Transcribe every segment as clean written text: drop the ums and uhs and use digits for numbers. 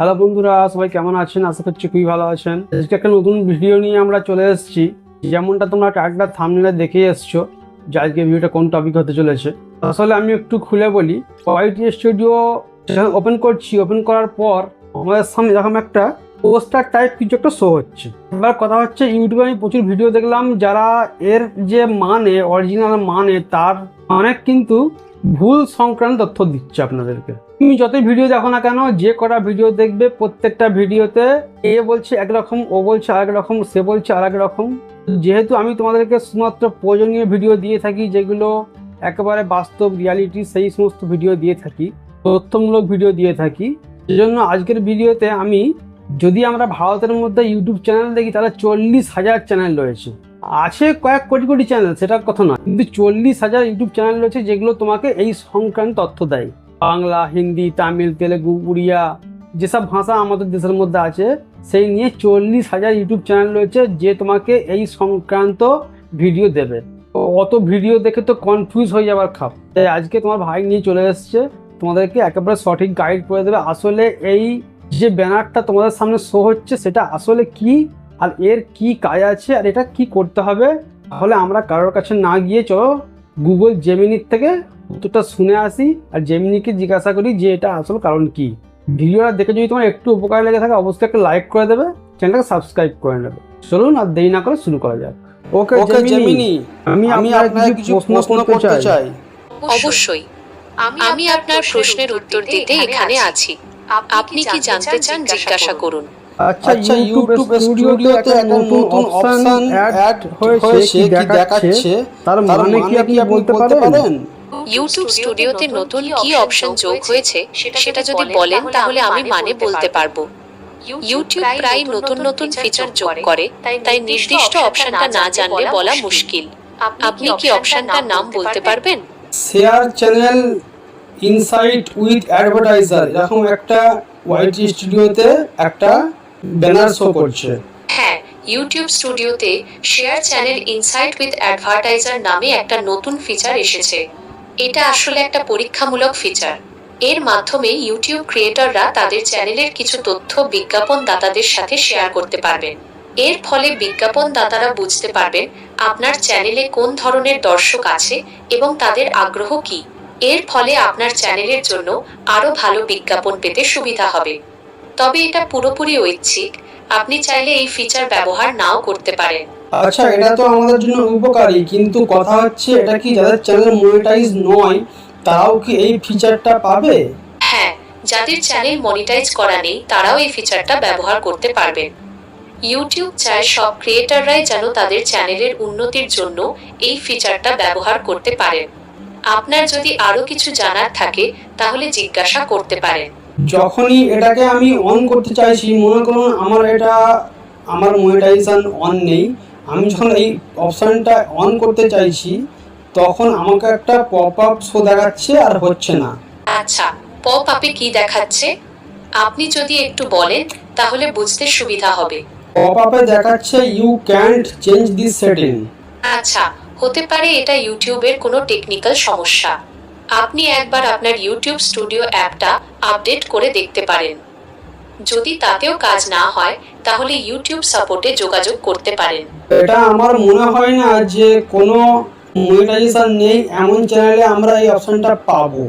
Hello বন্ধুরা, সবাই কেমন আছেন? আশা করছি খুবই ভালো আছেন। আজকে একটা নতুন ভিডিও নিয়ে আমরা চলে এসেছি। যেমনটা তোমরা একটা থাম্বনেলে দেখে এসছো যে আজকে ভিডিওটা কোন টপিক হতে চলেছে। আসলে আমি একটু খুলে বলি, ওয়াইটি স্টুডিও ওপেন করছি, ওপেন করার পর আমাদের সামনে এরকম একটা পোস্টার টাইপ কিছু একটা শো হচ্ছে। এবার কথা হচ্ছে, ইউটিউবে আমি প্রচুর ভিডিও দেখলাম যারা এর যে মানে অরিজিনাল মানে তার অনেক কিন্তু ভুল সংক্রান্ত তথ্য দিচ্ছে আপনাদেরকে। তুমি যতই ভিডিও দেখো না কেন, যে কটা ভিডিও দেখবে প্রত্যেকটা ভিডিওতে এ বলছে একরকম, ও বলছে আরেক রকম, সে বলছে আরেক রকম। যেহেতু আমি তোমাদেরকে শুধুমাত্র প্রয়োজনীয় ভিডিও দিয়ে থাকি, যেগুলো একেবারে বাস্তব রিয়ালিটি, সেই সমস্ত ভিডিও দিয়ে থাকি, তথ্যমূলক ভিডিও দিয়ে থাকি। সেজন্য আজকের ভিডিওতে আমি, যদি আমরা ভারতের মধ্যে ইউটিউব চ্যানেল দেখি তাহলে 40,000 চ্যানেল রয়েছে। আছে কয়েক কোটি কোটি চ্যানেল, সেটার কথা নয়, কিন্তু 40,000 ইউটিউব চ্যানেল রয়েছে যেগুলো তোমাকে এই সংক্রান্ত তথ্য দেয়। বাংলা, হিন্দি, তামিল, তেলেগু, উড়িয়া, যেসব ভাষা আমাদের দেশের মধ্যে আছে সেই নিয়ে 40,000 ইউটিউব চ্যানেল রয়েছে যে তোমাকে এই সংক্রান্ত ভিডিও দেবে। অত ভিডিও দেখে তো কনফিউজ হয়ে যাবার খাপ। তাই আজকে তোমার ভাই নিয়ে চলে এসছে, তোমাদেরকে একেবারে সঠিক গাইড করে দেবে। আসলে এই যে ব্যানারটা তোমাদের সামনে শো হচ্ছে সেটা আসলে কি, আর এর কি কাজ আছে, আর এটা কি করতে হবে। তাহলে আমরা কারোর কাছে না গিয়ে চলো গুগল জেমিনির থেকে উত্তরটা শুনে আসি, আর জেমিনিকে জিজ্ঞাসা করি যে এটা আসল কারণ কি। ভিডিওটা দেখে যদি তোমার একটু উপকার লেগে থাকে অবশ্যই একটা লাইক করে দেবে, চ্যানেলটাকে সাবস্ক্রাইব করে নেবে। চলুন আর দেরি না করে শুরু করা যাক। ওকে জেমিনি, আমি আপনাকে কিছু প্রশ্ন করতে চাই। অবশ্যই, আমি আপনার প্রশ্নের উত্তর দিতে এখানে আছি। আপনি কি জানতে চান জিজ্ঞাসা করুন। আচ্ছা, ইউটিউব স্টুডিওতে একটা নতুন অপশন অ্যাড হয়েছে, কি দেখাচ্ছে, তার মানে কি আপনি বলতে পারেন? ইউটিউব স্টুডিওতে নতুন কি অপশন যোগ হয়েছে সেটা যদি বলেন তাহলে আমি মানে বলতে পারবো। ইউটিউব প্রায় নতুন নতুন ফিচার যোগ করে, তাই নির্দিষ্ট অপশনটা না জানলে বলা মুশকিল। আপনি কি অপশনটার নাম বলতে পারবেন? Share channel insight with advertiser, এরকম একটা ওয়াইটি স্টুডিওতে একটা ব্যানার শো করছে। হ্যাঁ, ইউটিউব স্টুডিওতে share channel insight with advertiser নামে একটা নতুন ফিচার এসেছে। এটা আসলে একটা পরীক্ষামূলক ফিচার। এর মাধ্যমে ইউটিউব ক্রিয়েটররা তাদের চ্যানেলের কিছু তথ্য বিজ্ঞাপন দাতাদের সাথে শেয়ার করতে পারবেন। এর ফলে বিজ্ঞাপন দাতারা বুঝতে পারবেন আপনার চ্যানেলে কোন ধরনের দর্শক আছে এবং তাদের আগ্রহ কি। এর ফলে আপনার চ্যানেলের জন্য আরো ভালো বিজ্ঞাপন পেতে সুবিধা হবে। তবে এটা পুরোপুরি ঐচ্ছিক, আপনি চাইলে এই ফিচার ব্যবহার নাও করতে পারেন। আচ্ছা, এটা তো আমাদের জন্য উপকারী, কিন্তু কথা হচ্ছে এটা কি যাদের চ্যানেল মনিটাইজ নয় তারাও কি এই ফিচারটা পাবে? হ্যাঁ, যাদের চ্যানেল মনিটাইজ করা নেই তারাও এই ফিচারটা ব্যবহার করতে পারবেন। ইউটিউব চায় সব ক্রিয়েটররাই যেন তাদের চ্যানেলের উন্নতির জন্য এই ফিচারটা ব্যবহার করতে পারেন। আপনার যদি আরো কিছু জানার থাকে তাহলে জিজ্ঞাসা করতে পারেন। যখনই এটাকে আমি অন করতে চাইছি, মনে করুন আমার মনিটাইজেশন অন নেই, আমি যখন এই অপশনটা অন করতে চাইছি তখন আমাকে একটা পপ আপ শো দেখাচ্ছে আর হচ্ছে না। আচ্ছা, পপ আপে কি দেখাচ্ছে আপনি যদি একটু বলেন তাহলে বুঝতে সুবিধা হবে। পপ আপে দেখাচ্ছে you can't change this setting. আচ্ছা, হতে পারে এটা ইউটিউবের কোনো টেকনিক্যাল সমস্যা। আপনি একবার আপনার ইউটিউব স্টুডিও অ্যাপটা আপডেট করে দেখতে পারেন। যদি তাতেও কাজ না হয় তাহলে ইউটিউব সাপোর্টে যোগাযোগ করতে পারেন। এটা আমার মনে হয় না যে কোনো মনিটাইজেশন নেই এমন চ্যানেলে আমরা এই অপশনটা পাবো।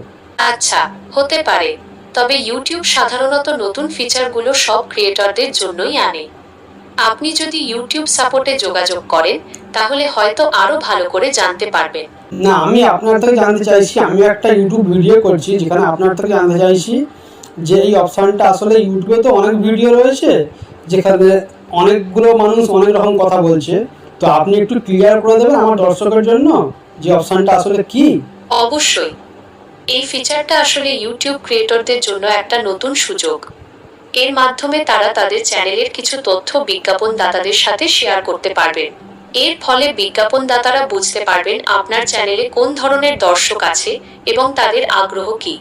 আচ্ছা, হতে পারে, তবে ইউটিউব সাধারণত নতুন ফিচারগুলো সব ক্রিয়েটরদের জন্যই আনে। আপনি যদি ইউটিউব সাপোর্টে যোগাযোগ করেন তাহলে হয়তো আরো ভালো করে জানতে পারবেন। না, আমি আপনার থেকে জানতে চাইছি, আমি একটা ইউটিউব ভিডিও করছি যেখানে আপনার থেকে জানতে চাইছি যে এই অপশনটা আসলে ইউটিউবে তো অনেক ভিডিও রয়েছে যেখানে অনেকগুলো মানুষ অনেক রকম কথা বলছে, তো আপনি একটু ক্লিয়ার করে দেবেন আমার দর্শকের জন্য যে অপশনটা আসলে কি? অবশ্যই, এই ফিচারটা আসলে ইউটিউব ক্রিয়েটরদের জন্য একটা নতুন সুযোগ। এর মাধ্যমে তারা তাদের চ্যানেলের কিছু তথ্য বিজ্ঞাপন দাতাদের সাথে শেয়ার করতে পারবেন। এর ফলে বিজ্ঞাপন দাতারা বুঝতে পারবেন আপনার চ্যানেলে কোন ধরনের দর্শক আছে এবং তাদের আগ্রহ কি।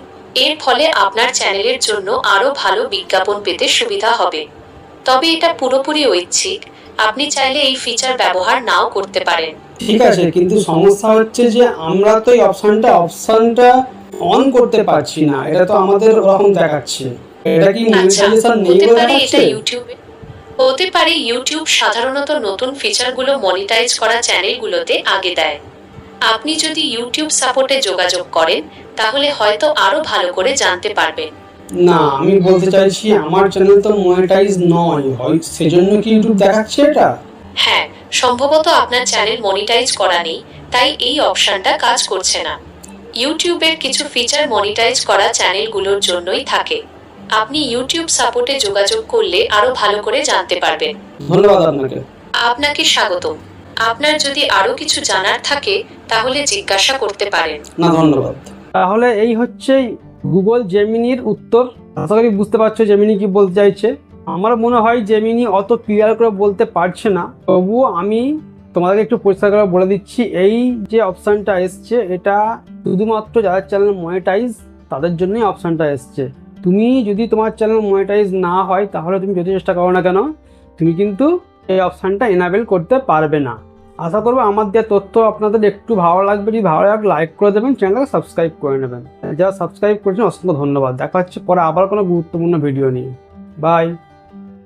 এর ফলে আপনার চ্যানেলের জন্য আরো ভালো বিজ্ঞাপন পেতে সুবিধা হবে। তবে এটা পুরোপুরি ঐচ্ছিক, আপনি চাইলে এই ফিচার ব্যবহার নাও করতে পারেন। ঠিক আছে, কিন্তু সমস্যা হচ্ছে যে আমরা তো এই অপশনটা অন করতে পারছি না, এটা তো আমাদের ওরকম দেখাচ্ছে। এটা কি আচ্ছা, মনিটাইজেশন নেই হতে বলে পারে দেখাচ্ছে? এটা ইউটিউবে। হতে পারে ইউটিউব সাধারণত নতুন ফিচারগুলো মনিটাইজ করা চ্যানেলগুলোতে আগে দেয়। আপনি যদি ইউটিউব সাপোর্টে যোগাযোগ করেন তাহলে হয়তো আরো ভালো করে জানতে পারবেন। না, আমি বলতে চাইছি আমার চ্যানেল তো মনিটাইজ নয়, হয় সেজন্য কি ইউটিউব দেখাচ্ছে এটা? হ্যাঁ, সম্ভবত আপনার চ্যানেল মনিটাইজ করা নেই, তাই এই অপশনটা কাজ করছে না। ইউটিউবের কিছু ফিচার মনিটাইজ করা চ্যানেলগুলোর জন্যই থাকে। আপনি ইউটিউব সাপোর্টে যোগাযোগ করলে আরো ভালো করে জানতে পারবেন। ধন্যবাদ আপনাকে। আপনাকে স্বাগতম। আপনার যদি আরো কিছু জানার থাকে তাহলে জিজ্ঞাসা করতে পারেন। না, ধন্যবাদ। তাহলে এই হচ্ছে গুগল জেমিনির উত্তর। আশা করি বুঝতে পারছো জেমিনি কি বলতে চাইছে। আমার মনে হয় জেমিনি অত ক্লিয়ার করে বলতে পারছে না, তবুও আমি তোমাদেরকে একটু পরিষ্কার করে বলে দিচ্ছি, এই যে অপশানটা এসছে এটা শুধুমাত্র যাদের চ্যানেল মনিটাইজ তাদের জন্যই অপশানটা এসছে। তুমি যদি তোমার চ্যানেল মনিটাইজ না হয় তাহলে তুমি যত চেষ্টা করো না কেন তুমি কিন্তু এই অপশানটা এনাবেল করতে পারবে না। আশা করবো আমার দেওয়া তথ্য আপনাদের একটু ভালো লাগবে। যদি ভালো লাগে লাইক করে দেবেন, চ্যানেলটাকে সাবস্ক্রাইব করে নেবেন। যারা সাবস্ক্রাইব করেছেন অসংখ্য ধন্যবাদ। দেখা হচ্ছে পরে আবার কোনো গুরুত্বপূর্ণ ভিডিও নিয়ে। বাই।